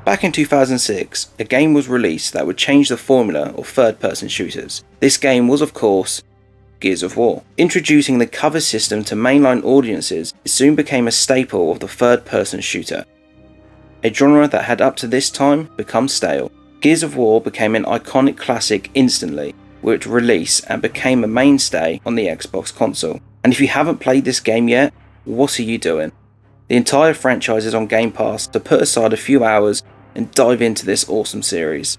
Back in 2006, a game was released that would change the formula of third-person shooters. This game was, of course, Gears of War. Introducing the cover system to mainline audiences, it soon became a staple of the third-person shooter, a genre that had up to this time become stale. Gears of War became an iconic classic instantly with its release and became a mainstay on the Xbox console. And if you haven't played this game yet, what are you doing? The entire franchise is on Game Pass, so put aside a few hours and dive into this awesome series.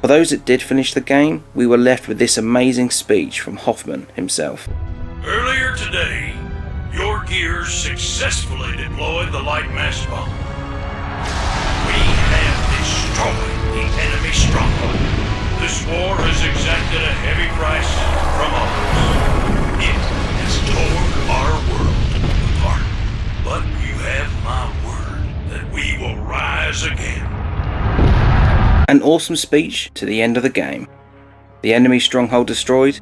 For those that did finish the game, we were left with this amazing speech from Hoffman himself. Earlier today, your gears successfully deployed the light mass bomb. We have destroyed the enemy stronghold. This war has exacted a heavy price from all of us. It has torn our world apart. But you have my word that we will rise again. An awesome speech to the end of the game. The enemy stronghold destroyed,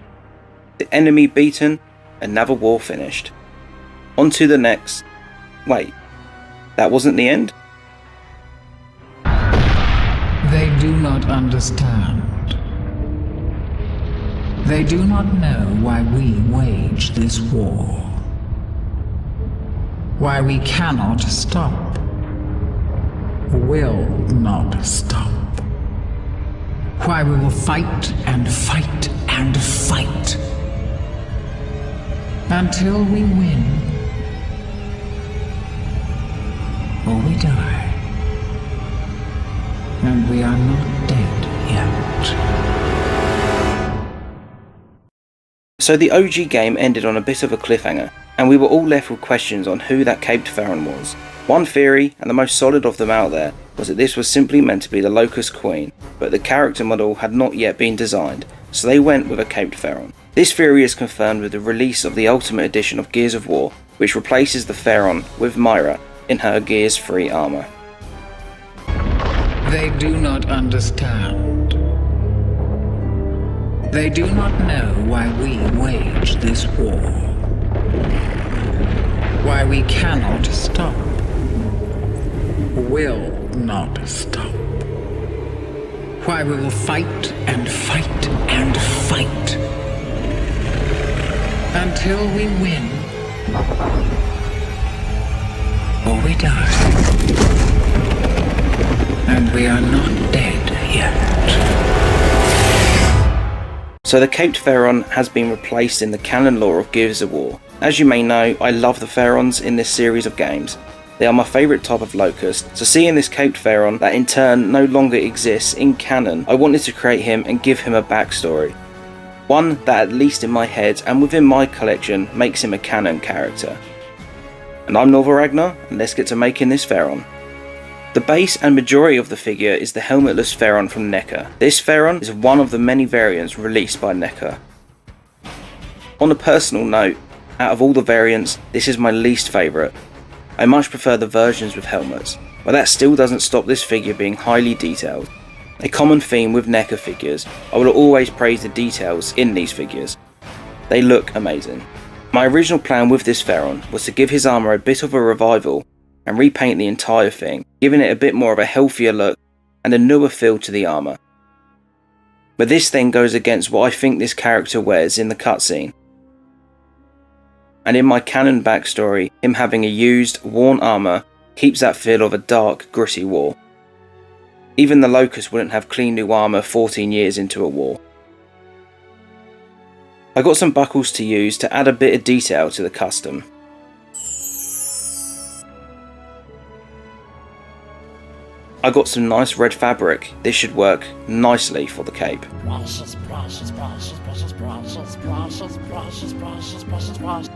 the enemy beaten, another war finished. On to the next. Wait, that wasn't the end? They do not understand. They do not know why we wage this war. Why we cannot stop. Will not stop. Why we will fight and fight and fight. Until we win. Or we die. And we are not dead yet. So the OG game ended on a bit of a cliffhanger, and we were all left with questions on who that Caped Theron was. One theory, and the most solid of them out there, was that this was simply meant to be the Locust Queen, but the character model had not yet been designed, so they went with a Caped Theron. This theory is confirmed with the release of the Ultimate Edition of Gears of War, which replaces the Theron with Myra in her Gears 3 armour. They do not understand. They do not know why we wage this war. Why we cannot stop. Will not stop. Why we will fight and fight and fight. Until we win. Or we die. And we are not dead yet. So the Caped Theron has been replaced in the canon lore of Gears of War. As you may know, I love the Therons in this series of games. They are my favourite type of Locust, so seeing this Caped Theron that in turn no longer exists in canon, I wanted to create him and give him a backstory. One that, at least in my head and within my collection, makes him a canon character. And I'm Norva Ragnor, and let's get to making this Theron. The base and majority of the figure is the helmetless Theron from NECA. This Theron is one of the many variants released by NECA. On a personal note, out of all the variants, this is my least favourite. I much prefer the versions with helmets, but that still doesn't stop this figure being highly detailed. A common theme with NECA figures, I will always praise the details in these figures. They look amazing. My original plan with this Theron was to give his armour a bit of a revival and repaint the entire thing, giving it a bit more of a healthier look and a newer feel to the armour. But this then goes against what I think this character wears in the cutscene. And in my canon backstory, him having a used, worn armour keeps that feel of a dark, gritty war. Even the Locust wouldn't have clean new armour 14 years into a war. I got some buckles to use to add a bit of detail to the custom. I got some nice red fabric. This should work nicely for the cape.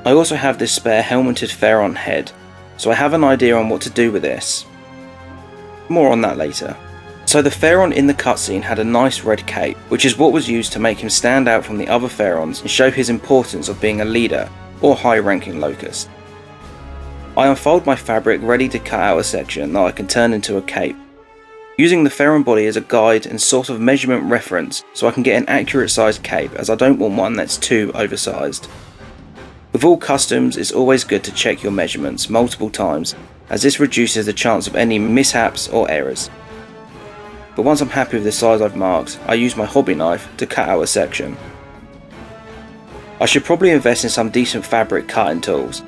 I also have this spare helmeted Theron head, so I have an idea on what to do with this. More on that later. So the Theron in the cutscene had a nice red cape, which is what was used to make him stand out from the other Therons and show his importance of being a leader or high-ranking Locust. I unfold my fabric ready to cut out a section that I can turn into a cape, using the Theron body as a guide and sort of measurement reference so I can get an accurate sized cape, as I don't want one that's too oversized. With all customs, it's always good to check your measurements multiple times as this reduces the chance of any mishaps or errors. But once I'm happy with the size I've marked, I use my hobby knife to cut out a section. I should probably invest in some decent fabric cutting tools,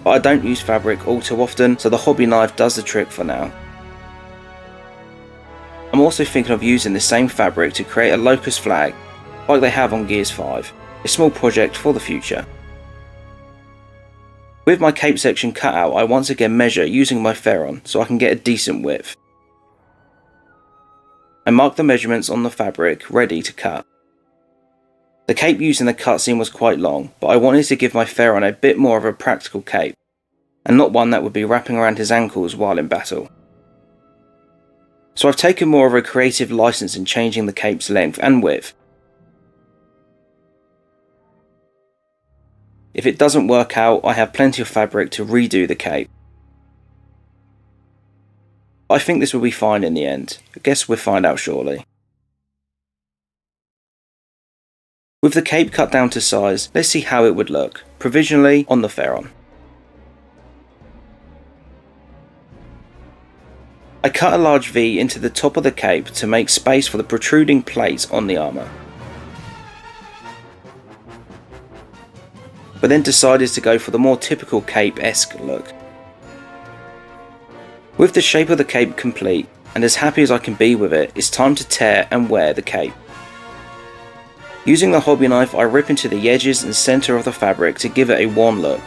but I don't use fabric all too often, so the hobby knife does the trick for now. I'm also thinking of using the same fabric to create a locust flag, like they have on Gears 5, a small project for the future. With my cape section cut out, I once again measure using my Theron so I can get a decent width. I mark the measurements on the fabric ready to cut. The cape used in the cutscene was quite long, but I wanted to give my Theron a bit more of a practical cape, and not one that would be wrapping around his ankles while in battle. So I've taken more of a creative license in changing the cape's length and width. If it doesn't work out, I have plenty of fabric to redo the cape. I think this will be fine in the end. I guess we'll find out shortly. With the cape cut down to size, let's see how it would look, provisionally on the Theron. I cut a large V into the top of the cape to make space for the protruding plates on the armour, but then decided to go for the more typical cape-esque look. With the shape of the cape complete, and as happy as I can be with it, it's time to tear and wear the cape. Using the hobby knife, I rip into the edges and centre of the fabric to give it a worn look.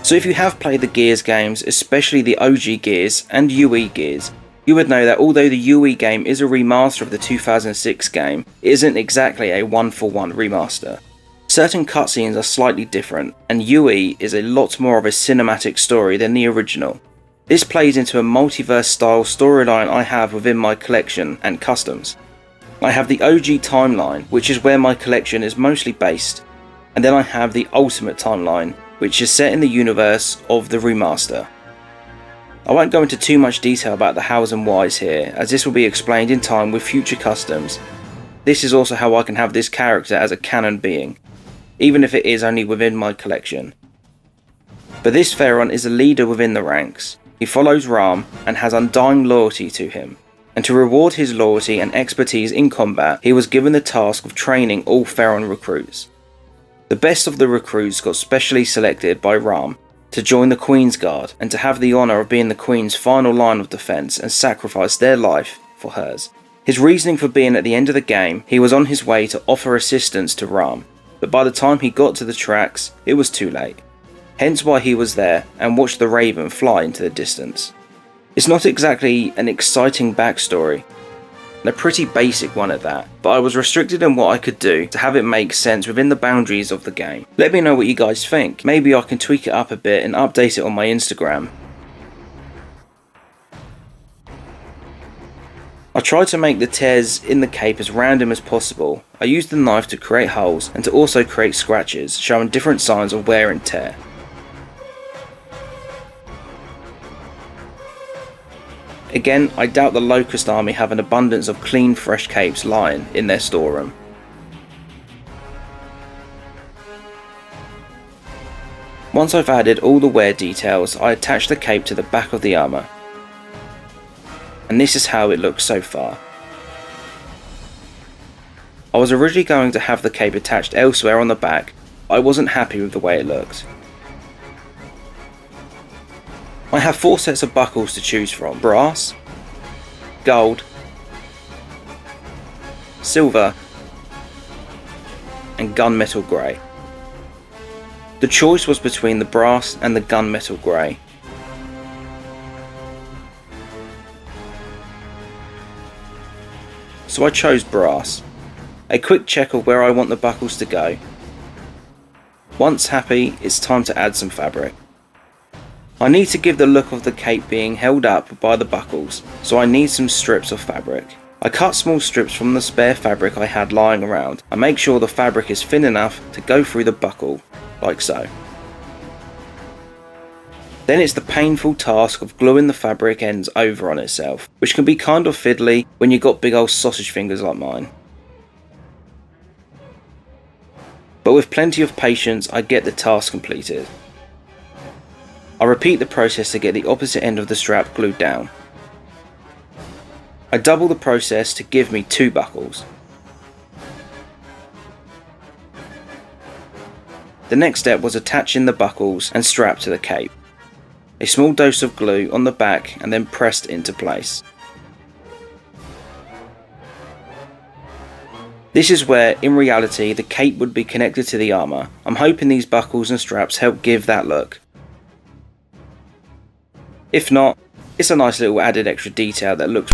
So if you have played the Gears games, especially the OG Gears and UE Gears, you would know that although the UE game is a remaster of the 2006 game, it isn't exactly a one-for-one remaster. Certain cutscenes are slightly different, and UE is a lot more of a cinematic story than the original. This plays into a multiverse style storyline I have within my collection and customs. I have the OG timeline, which is where my collection is mostly based, and then I have the Ultimate timeline, which is set in the universe of the remaster. I won't go into too much detail about the hows and whys here, as this will be explained in time with future customs. This is also how I can have this character as a canon being, even if it is only within my collection. But this Theron is a leader within the ranks. He follows Ram and has undying loyalty to him, and to reward his loyalty and expertise in combat, he was given the task of training all Theron recruits. The best of the recruits got specially selected by Ram to join the Queen's Guard and to have the honour of being the Queen's final line of defence and sacrifice their life for hers. His reasoning for being at the end of the game, he was on his way to offer assistance to Ram, but by the time he got to the tracks, it was too late. Hence why he was there and watched the Raven fly into the distance. It's not exactly an exciting backstory, and a pretty basic one at that, but I was restricted in what I could do to have it make sense within the boundaries of the game. Let me know what you guys think. Maybe I can tweak it up a bit and update it on my Instagram. I tried to make the tears in the cape as random as possible. I used the knife to create holes and to also create scratches, showing different signs of wear and tear. Again, I doubt the Locust army have an abundance of clean, fresh capes lying in their storeroom. Once I've added all the wear details, I attach the cape to the back of the armour. And this is how it looks so far. I was originally going to have the cape attached elsewhere on the back, but I wasn't happy with the way it looked. I have 4 sets of buckles to choose from: brass, gold, silver, and gunmetal grey. The choice was between the brass and the gunmetal grey. So I chose brass. A quick check of where I want the buckles to go. Once happy, it's time to add some fabric. I need to give the look of the cape being held up by the buckles, so I need some strips of fabric. I cut small strips from the spare fabric I had lying around. I make sure the fabric is thin enough to go through the buckle, like so. Then it's the painful task of gluing the fabric ends over on itself, which can be kind of fiddly when you've got big old sausage fingers like mine. But with plenty of patience, I get the task completed. I repeat the process to get the opposite end of the strap glued down. I double the process to give me 2 buckles. The next step was attaching the buckles and strap to the cape. A small dose of glue on the back and then pressed into place. This is where, in reality, the cape would be connected to the armour. I'm hoping these buckles and straps help give that look. If not, it's a nice little added extra detail that looks.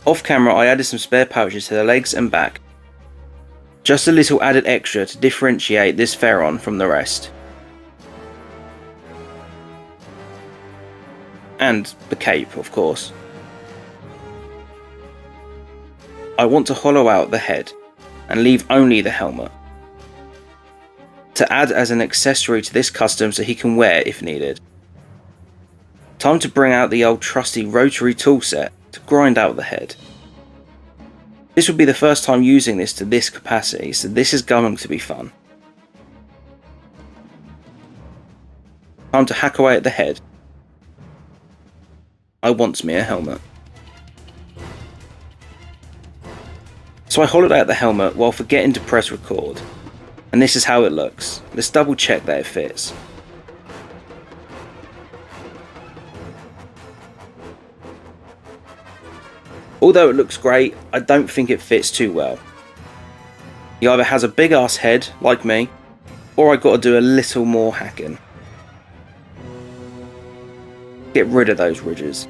Off camera, I added some spare pouches to the legs and back. Just a little added extra to differentiate this Theron from the rest. And the cape, of course. I want to hollow out the head and leave only the helmet, to add as an accessory to this custom so he can wear if needed. Time to bring out the old trusty rotary tool set to grind out the head. This will be the first time using this to this capacity, so this is going to be fun. Time to hack away at the head. I want me a helmet. So I hollowed out the helmet while forgetting to press record, and this is how it looks. Let's double check that it fits. Although it looks great, I don't think it fits too well. He either has a big ass head, like me, or I got to do a little more hacking. Get rid of those ridges.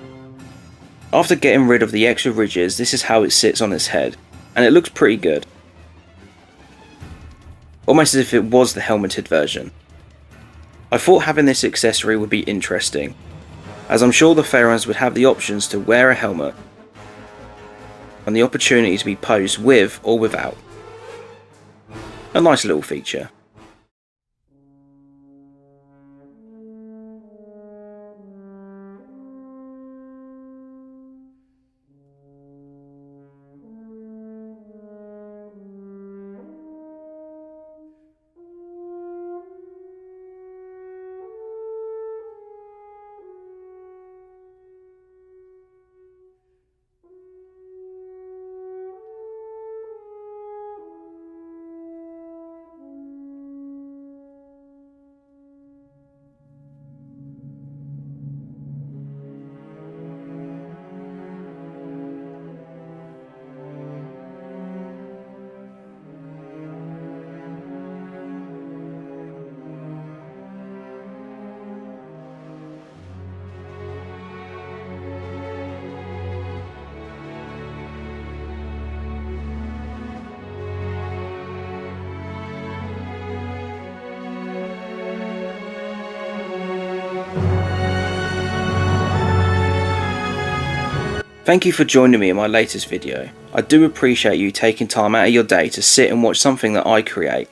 After getting rid of the extra ridges, this is how it sits on his head, and it looks pretty good. Almost as if it was the helmeted version. I thought having this accessory would be interesting, as I'm sure the Therons would have the options to wear a helmet, and the opportunity to be posed with or without. A nice little feature. Thank you for joining me in my latest video. I do appreciate you taking time out of your day to sit and watch something that I create.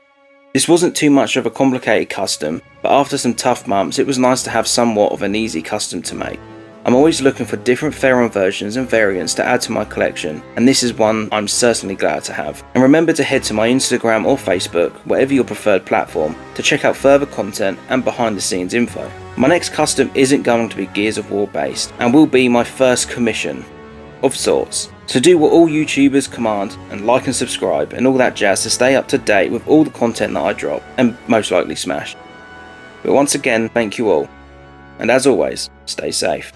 This wasn't too much of a complicated custom, but after some tough months it was nice to have somewhat of an easy custom to make. I'm always looking for different Theron versions and variants to add to my collection, and this is one I'm certainly glad to have. And remember to head to my Instagram or Facebook, whatever your preferred platform, to check out further content and behind the scenes info. My next custom isn't going to be Gears of War based, and will be my first commission of sorts. So do what all YouTubers command and like and subscribe and all that jazz to stay up to date with all the content that I drop and most likely smash. But once again, thank you all, and as always, stay safe.